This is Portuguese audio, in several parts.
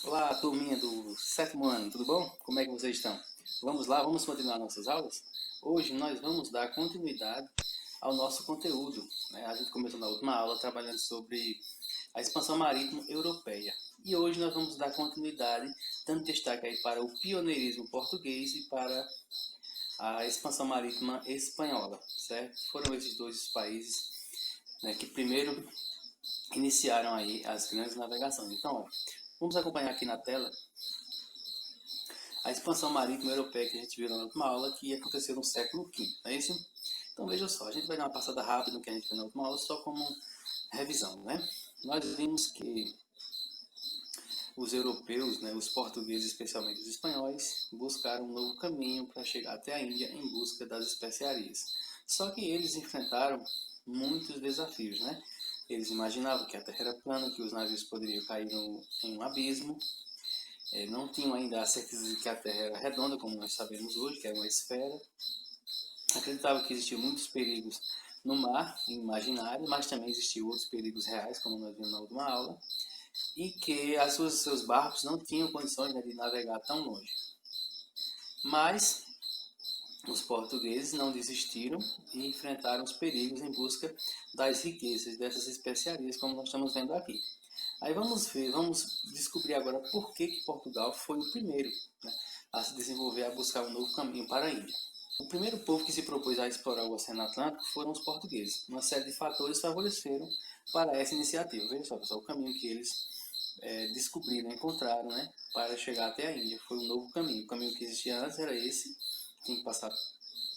Olá, turminha do sétimo ano, tudo bom? Como é que vocês estão? Vamos lá, vamos continuar nossas aulas? Hoje nós vamos dar continuidade ao nosso conteúdo, né? A gente começou na última aula trabalhando sobre a expansão marítima europeia. E hoje nós vamos dar continuidade, dando destaque aí para o pioneirismo português e para a expansão marítima espanhola, certo? Foram esses dois países, né, que primeiro iniciaram aí as grandes navegações. Então, ó, vamos acompanhar aqui na tela a expansão marítima europeia que a gente viu na última aula, que aconteceu no século V, não é isso? Então veja só, a gente vai dar uma passada rápida no que a gente viu na última aula, só como revisão, né? Nós vimos que os europeus, né, os portugueses, especialmente os espanhóis, buscaram um novo caminho para chegar até a Índia em busca das especiarias. Só que eles enfrentaram muitos desafios, né? Eles imaginavam que a terra era plana, que os navios poderiam cair em um abismo. Não tinham ainda a certeza de que a Terra era redonda, como nós sabemos hoje, que era uma esfera. Acreditavam que existiam muitos perigos no mar, imaginário, mas também existiam outros perigos reais, como nós vimos na última aula, e que seus barcos não tinham condições, né, de navegar tão longe. Mas os portugueses não desistiram e enfrentaram os perigos em busca das riquezas dessas especiarias, como nós estamos vendo aqui. Aí vamos descobrir agora por que Portugal foi o primeiro, né, a se desenvolver, a buscar um novo caminho para a Índia. O primeiro povo que se propôs a explorar o Oceano Atlântico foram os portugueses. Uma série de fatores favoreceram para essa iniciativa. Veja só, pessoal, o caminho que eles descobriram, encontraram, né, para chegar até a Índia. Foi um novo caminho. O caminho que existia antes era esse, tinha que passar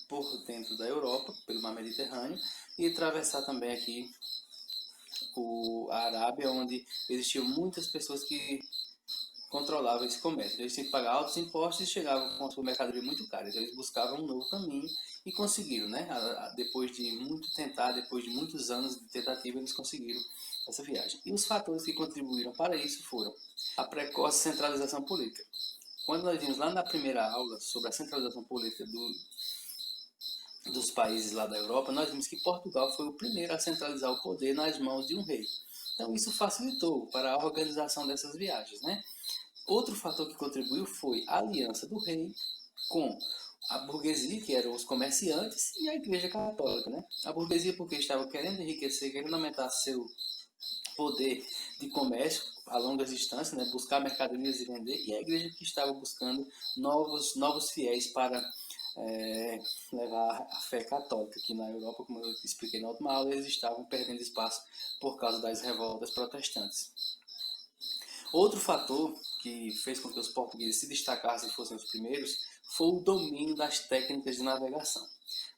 por dentro da Europa, pelo mar Mediterrâneo, e atravessar também aqui a Arábia, onde existiam muitas pessoas que controlavam esse comércio. Eles tinham que pagar altos impostos e chegavam com a sua mercadoria muito cara. Então eles buscavam um novo caminho e conseguiram, né? Depois de muito tentar, depois de muitos anos de tentativa, eles conseguiram essa viagem. E os fatores que contribuíram para isso foram a precoce centralização política. Quando nós vimos lá na primeira aula sobre a centralização política dos países lá da Europa, nós vimos que Portugal foi o primeiro a centralizar o poder nas mãos de um rei. Então isso facilitou para a organização dessas viagens, né? Outro fator que contribuiu foi a aliança do rei com a burguesia, que eram os comerciantes, e a Igreja Católica, né? A burguesia porque estava querendo enriquecer, querendo aumentar seu poder de comércio a longas distâncias, né? Buscar mercadorias e vender, e a Igreja que estava buscando novos fiéis para levar a fé católica, que na Europa, como eu expliquei na última aula, eles estavam perdendo espaço por causa das revoltas protestantes. Outro fator que fez com que os portugueses se destacassem e fossem os primeiros foi o domínio das técnicas de navegação.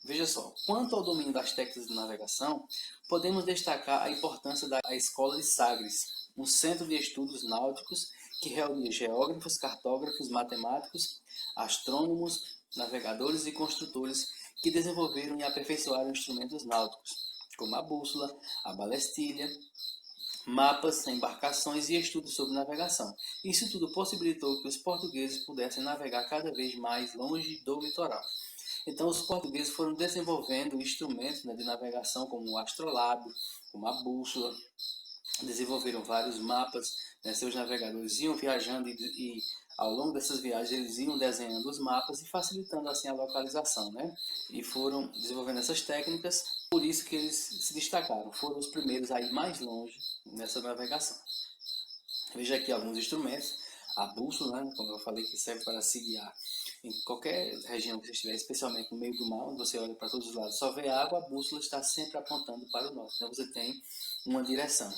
Veja só, quanto ao domínio das técnicas de navegação, podemos destacar a importância da Escola de Sagres, um centro de estudos náuticos que reunia geógrafos, cartógrafos, matemáticos, astrônomos, navegadores e construtores que desenvolveram e aperfeiçoaram instrumentos náuticos, como a bússola, a balestilha, mapas, embarcações e estudos sobre navegação. Isso tudo possibilitou que os portugueses pudessem navegar cada vez mais longe do litoral. Então os portugueses foram desenvolvendo instrumentos, né, de navegação como o astrolábio, como a bússola, desenvolveram vários mapas, né, seus navegadores iam viajando e ao longo dessas viagens eles iam desenhando os mapas e facilitando assim a localização, né? E foram desenvolvendo essas técnicas, por isso que eles se destacaram, foram os primeiros a ir mais longe nessa navegação. Veja aqui alguns instrumentos, a bússola, né, como eu falei, que serve para se guiar em qualquer região que você estiver, especialmente no meio do mar, onde você olha para todos os lados, só vê água, a bússola está sempre apontando para o norte, então você tem uma direção.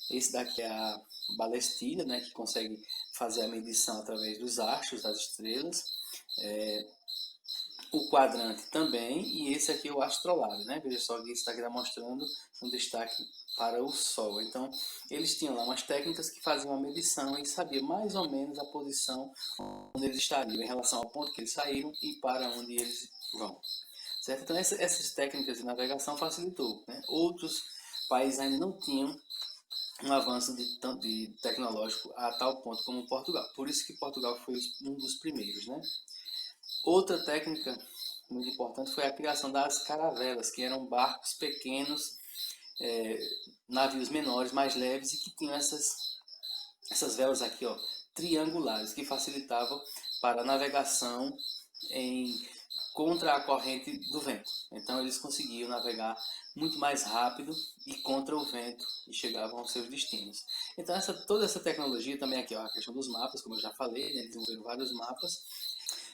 Esse daqui é a balestilha, né, que consegue fazer a medição através dos astros, das estrelas. O quadrante também, e esse aqui é o astrolábio, né? Veja só que está aqui mostrando um destaque para o Sol. Então, eles tinham lá umas técnicas que faziam a medição e sabiam mais ou menos a posição onde eles estariam em relação ao ponto que eles saíram e para onde eles vão. Certo? Então, essas técnicas de navegação facilitou, né? Outros países ainda não tinham um avanço de tecnológico a tal ponto como Portugal. Por isso que Portugal foi um dos primeiros, né? Outra técnica muito importante foi a criação das caravelas, que eram barcos pequenos, navios menores, mais leves e que tinham essas velas aqui, ó, triangulares que facilitavam para a navegação contra a corrente do vento. Então eles conseguiam navegar muito mais rápido e contra o vento e chegavam aos seus destinos. Então toda essa tecnologia também aqui, ó, a questão dos mapas, como eu já falei, né, eles desenvolveram vários mapas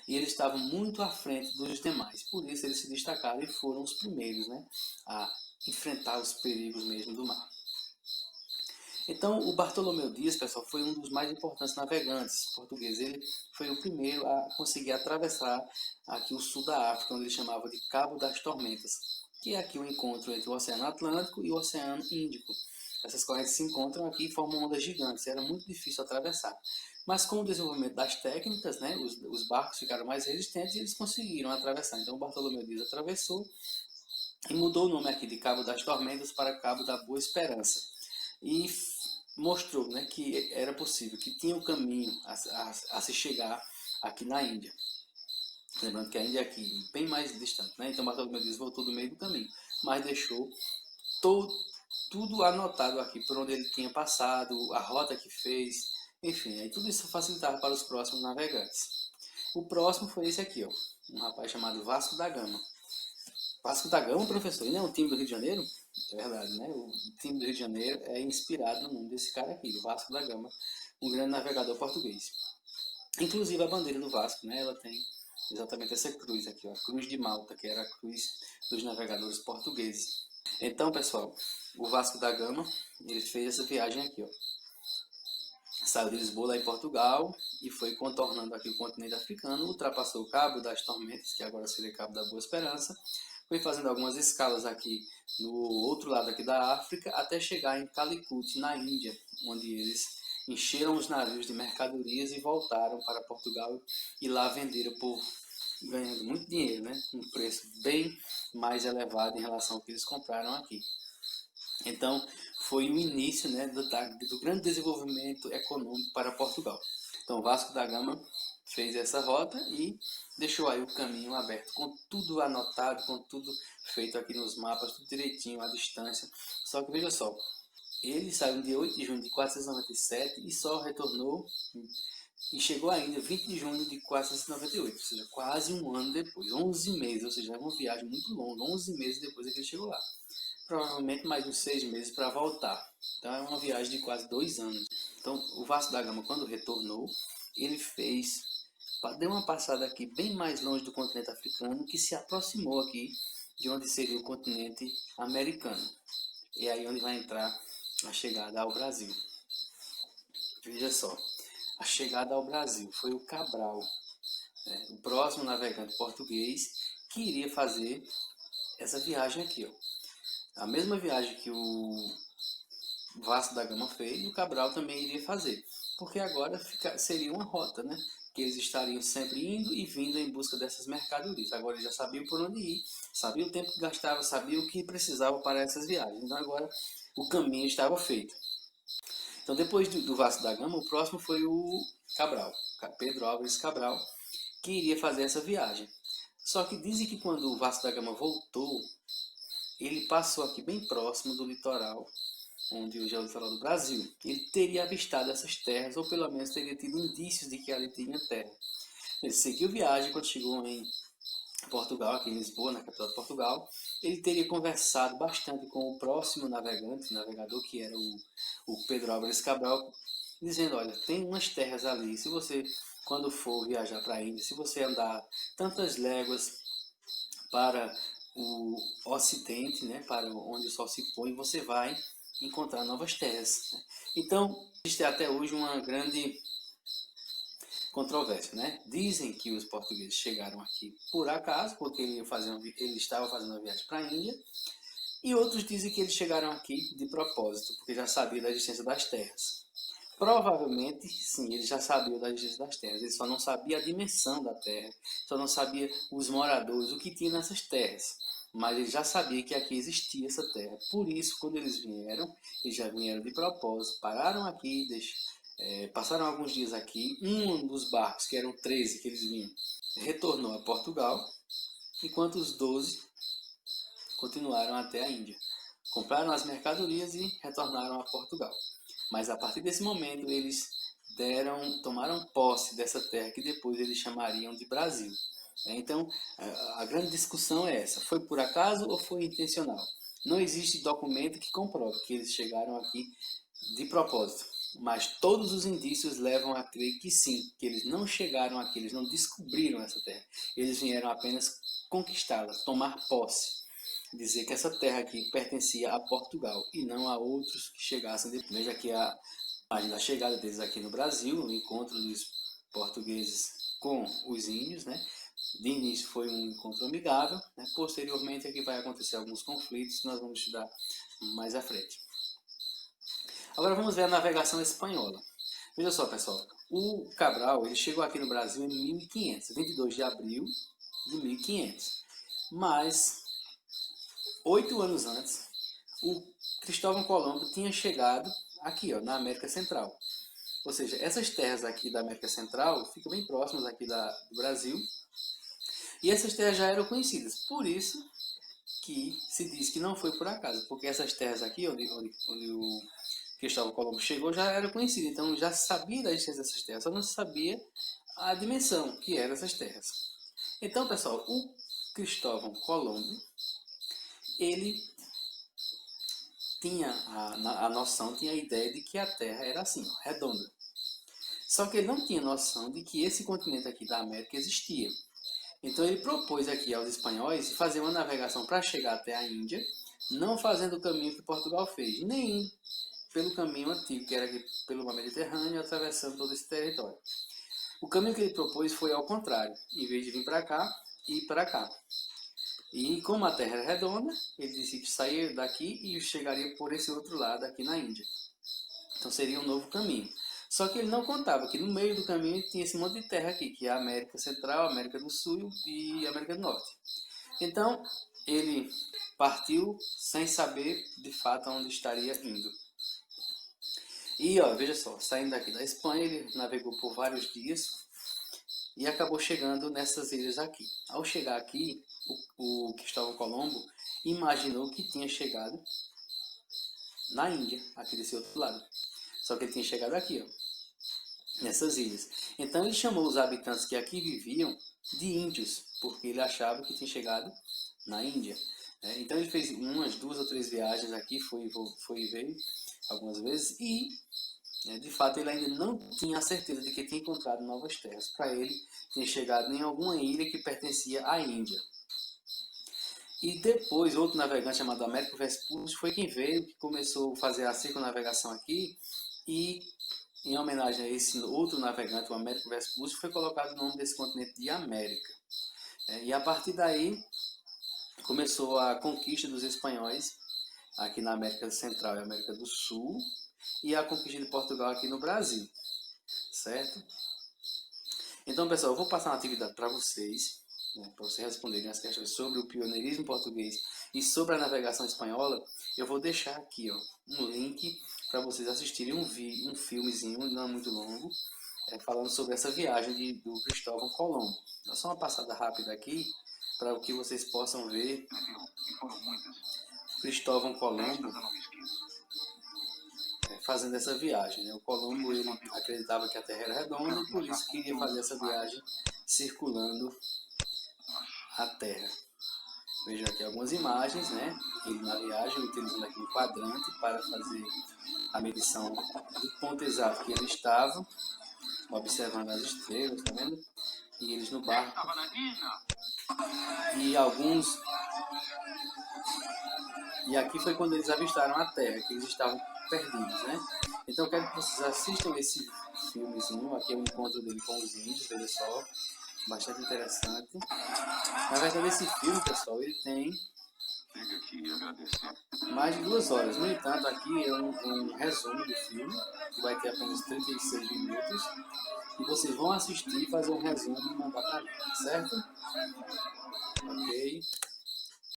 e eles estavam muito à frente dos demais. Por isso eles se destacaram e foram os primeiros, né, a enfrentar os perigos mesmo do mar. Então, o Bartolomeu Dias, pessoal, foi um dos mais importantes navegantes portugueses. Ele foi o primeiro a conseguir atravessar aqui o sul da África, onde ele chamava de Cabo das Tormentas, que é aqui o encontro entre o Oceano Atlântico e o Oceano Índico. Essas correntes se encontram aqui e formam ondas gigantes. Era muito difícil atravessar. Mas com o desenvolvimento das técnicas, né, os barcos ficaram mais resistentes e eles conseguiram atravessar. Então, o Bartolomeu Dias atravessou e mudou o nome aqui de Cabo das Tormentas para Cabo da Boa Esperança. E mostrou, né, que era possível, que tinha um caminho a se chegar aqui na Índia. Lembrando que a Índia é aqui bem mais distante, né? Então Bartolomeu Dias voltou do meio do caminho, mas deixou tudo anotado aqui, por onde ele tinha passado, a rota que fez, enfim, aí tudo isso facilitava para os próximos navegantes. O próximo foi esse aqui, ó, um rapaz chamado Vasco da Gama. Vasco da Gama, professor, ele é um time do Rio de Janeiro? É verdade, né? O time do Rio de Janeiro é inspirado no nome desse cara aqui, o Vasco da Gama, um grande navegador português. Inclusive a bandeira do Vasco, né? Ela tem exatamente essa cruz aqui, ó, a cruz de Malta, que era a cruz dos navegadores portugueses. Então, pessoal, o Vasco da Gama, ele fez essa viagem aqui, ó. Saiu de Lisboa, lá em Portugal, e foi contornando aqui o continente africano, ultrapassou o Cabo das Tormentas, que agora seria Cabo da Boa Esperança, foi fazendo algumas escalas aqui no outro lado aqui da África, até chegar em Calicut, na Índia, onde eles encheram os navios de mercadorias e voltaram para Portugal e lá venderam ganhando muito dinheiro, né? Um preço bem mais elevado em relação ao que eles compraram aqui. Então, foi o início, né, do grande desenvolvimento econômico para Portugal. Então, Vasco da Gama fez essa rota e deixou aí o caminho aberto, com tudo anotado, com tudo feito aqui nos mapas, tudo direitinho, a distância. Só que veja só, ele saiu no dia 8 de junho de 497 e só retornou e chegou ainda 20 de junho de 498, ou seja, quase um ano depois, 11 meses, ou seja, é uma viagem muito longa, 11 meses depois é que ele chegou lá. Provavelmente mais uns 6 meses para voltar. Então é uma viagem de quase 2 anos. Então o Vasco da Gama, quando retornou, ele deu uma passada aqui bem mais longe do continente africano, que se aproximou aqui de onde seria o continente americano. E aí onde vai entrar a chegada ao Brasil. Veja só, a chegada ao Brasil foi o Cabral, né, o próximo navegante português que iria fazer essa viagem aqui, ó. A mesma viagem que o Vasco da Gama fez, o Cabral também iria fazer, porque agora seria uma rota, né? Que eles estariam sempre indo e vindo em busca dessas mercadorias. Agora eles já sabiam por onde ir, sabiam o tempo que gastava, sabiam o que precisava para essas viagens. Então agora o caminho estava feito. Então depois do Vasco da Gama, o próximo foi o Cabral, Pedro Álvares Cabral, que iria fazer essa viagem. Só que dizem que quando o Vasco da Gama voltou, ele passou aqui bem próximo do litoral, onde hoje é o litoral do Brasil. Ele teria avistado essas terras, ou pelo menos teria tido indícios de que ali tinha terra. Ele seguiu viagem quando chegou em Portugal, aqui em Lisboa, na capital de Portugal. Ele teria conversado bastante com o próximo navegador, que era o Pedro Álvares Cabral, dizendo, olha, tem umas terras ali, se você, quando for viajar para a Índia, se você andar tantas léguas para o ocidente, né, para onde o sol se põe, você vai encontrar novas terras. Né? Então, existe até hoje uma grande controvérsia. Né? Dizem que os portugueses chegaram aqui por acaso, porque ele estava fazendo uma viagem para a Índia, e outros dizem que eles chegaram aqui de propósito, porque já sabiam da existência das terras. Provavelmente, sim, ele já sabia da existência das terras, ele só não sabia a dimensão da terra, só não sabia os moradores, o que tinha nessas terras. Mas ele já sabia que aqui existia essa terra. Por isso, quando eles já vieram de propósito, pararam aqui, passaram alguns dias aqui. Um dos barcos, que eram 13 que eles vinham, retornou a Portugal, enquanto os 12 continuaram até a Índia. Compraram as mercadorias e retornaram a Portugal. Mas a partir desse momento eles tomaram posse dessa terra que depois eles chamariam de Brasil. Então, a grande discussão é essa: foi por acaso ou foi intencional? Não existe documento que comprove que eles chegaram aqui de propósito, mas todos os indícios levam a crer que sim, que eles não chegaram aqui, eles não descobriram essa terra, eles vieram apenas conquistá-la, tomar posse, dizer que essa terra aqui pertencia a Portugal e não a outros que chegassem depois. Veja aqui a imagem da chegada deles aqui no Brasil, o encontro dos portugueses com os índios, né? De início foi um encontro amigável, né? Posteriormente aqui vai acontecer alguns conflitos que nós vamos estudar mais à frente. Agora vamos ver a navegação espanhola. Veja só, pessoal, o Cabral ele chegou aqui no Brasil em 1500, 22 de abril de 1500. Mas 8 anos antes, o Cristóvão Colombo tinha chegado aqui, ó, na América Central. Ou seja, essas terras aqui da América Central ficam bem próximas aqui do Brasil. E essas terras já eram conhecidas. Por isso que se diz que não foi por acaso. Porque essas terras aqui, onde o Cristóvão Colombo chegou, já eram conhecidas. Então já se sabia da existência dessas terras. Só não se sabia a dimensão que eram essas terras. Então, pessoal, o Cristóvão Colombo, ele tinha a noção, tinha a ideia de que a Terra era assim, ó, redonda. Só que ele não tinha noção de que esse continente aqui da América existia. Então ele propôs aqui aos espanhóis fazer uma navegação para chegar até a Índia, não fazendo o caminho que Portugal fez, nem pelo caminho antigo, que era aqui pelo mar Mediterrâneo, atravessando todo esse território. O caminho que ele propôs foi ao contrário, em vez de vir para cá, ir para cá. E como a Terra era redonda, ele disse que saía daqui e chegaria por esse outro lado aqui na Índia. Então seria um novo caminho. Só que ele não contava que no meio do caminho tinha esse monte de terra aqui, que é a América Central, a América do Sul e a América do Norte. Então ele partiu sem saber de fato aonde estaria indo. E ó, veja só, saindo daqui da Espanha, ele navegou por vários dias e acabou chegando nessas ilhas aqui. Ao chegar aqui, o Cristóvão Colombo imaginou que tinha chegado na Índia, aqui desse outro lado. Só que ele tinha chegado aqui, ó, nessas ilhas. Então ele chamou os habitantes que aqui viviam de índios, porque ele achava que tinha chegado na Índia. Então ele fez umas 2 ou 3 viagens aqui, foi e veio algumas vezes, e de fato ele ainda não tinha a certeza de que tinha encontrado novas terras. Para ele, tinha chegado em alguma ilha que pertencia à Índia. E depois, outro navegante chamado Américo Vespúcio foi quem veio, que começou a fazer a circunnavegação aqui, e em homenagem a esse outro navegante, o Américo Vespúcio, foi colocado o nome desse continente de América. E a partir daí, começou a conquista dos espanhóis aqui na América Central e América do Sul, e a conquista de Portugal aqui no Brasil, certo? Então, pessoal, eu vou passar uma atividade para vocês, para vocês responderem as questões sobre o pioneirismo português e sobre a navegação espanhola. Eu vou deixar aqui, ó, um link para vocês assistirem um filmezinho, não é muito longo, falando sobre essa viagem do Cristóvão Colombo. Então, só uma passada rápida aqui, para que vocês possam ver Cristóvão Colombo fazendo essa viagem. O Colombo ele acreditava que a Terra era redonda e por isso queria fazer essa viagem circulando a Terra. Veja aqui algumas imagens, né? Ele na viagem utilizando aqui um quadrante para fazer a medição do ponto exato que ele estava, observando as estrelas, tá vendo? E eles no barco. E aqui foi quando eles avistaram a Terra, que eles estavam perdidos, né? Então eu quero que vocês assistam esse filmezinho. Aqui é o encontro dele com os índios, veja só, bastante interessante. Na verdade, esse filme, pessoal, ele tem mais de 2 horas. No entanto, aqui é um resumo do filme, que vai ter apenas 36 minutos. E vocês vão assistir e fazer um resumo e mandar para mim, certo? Ok.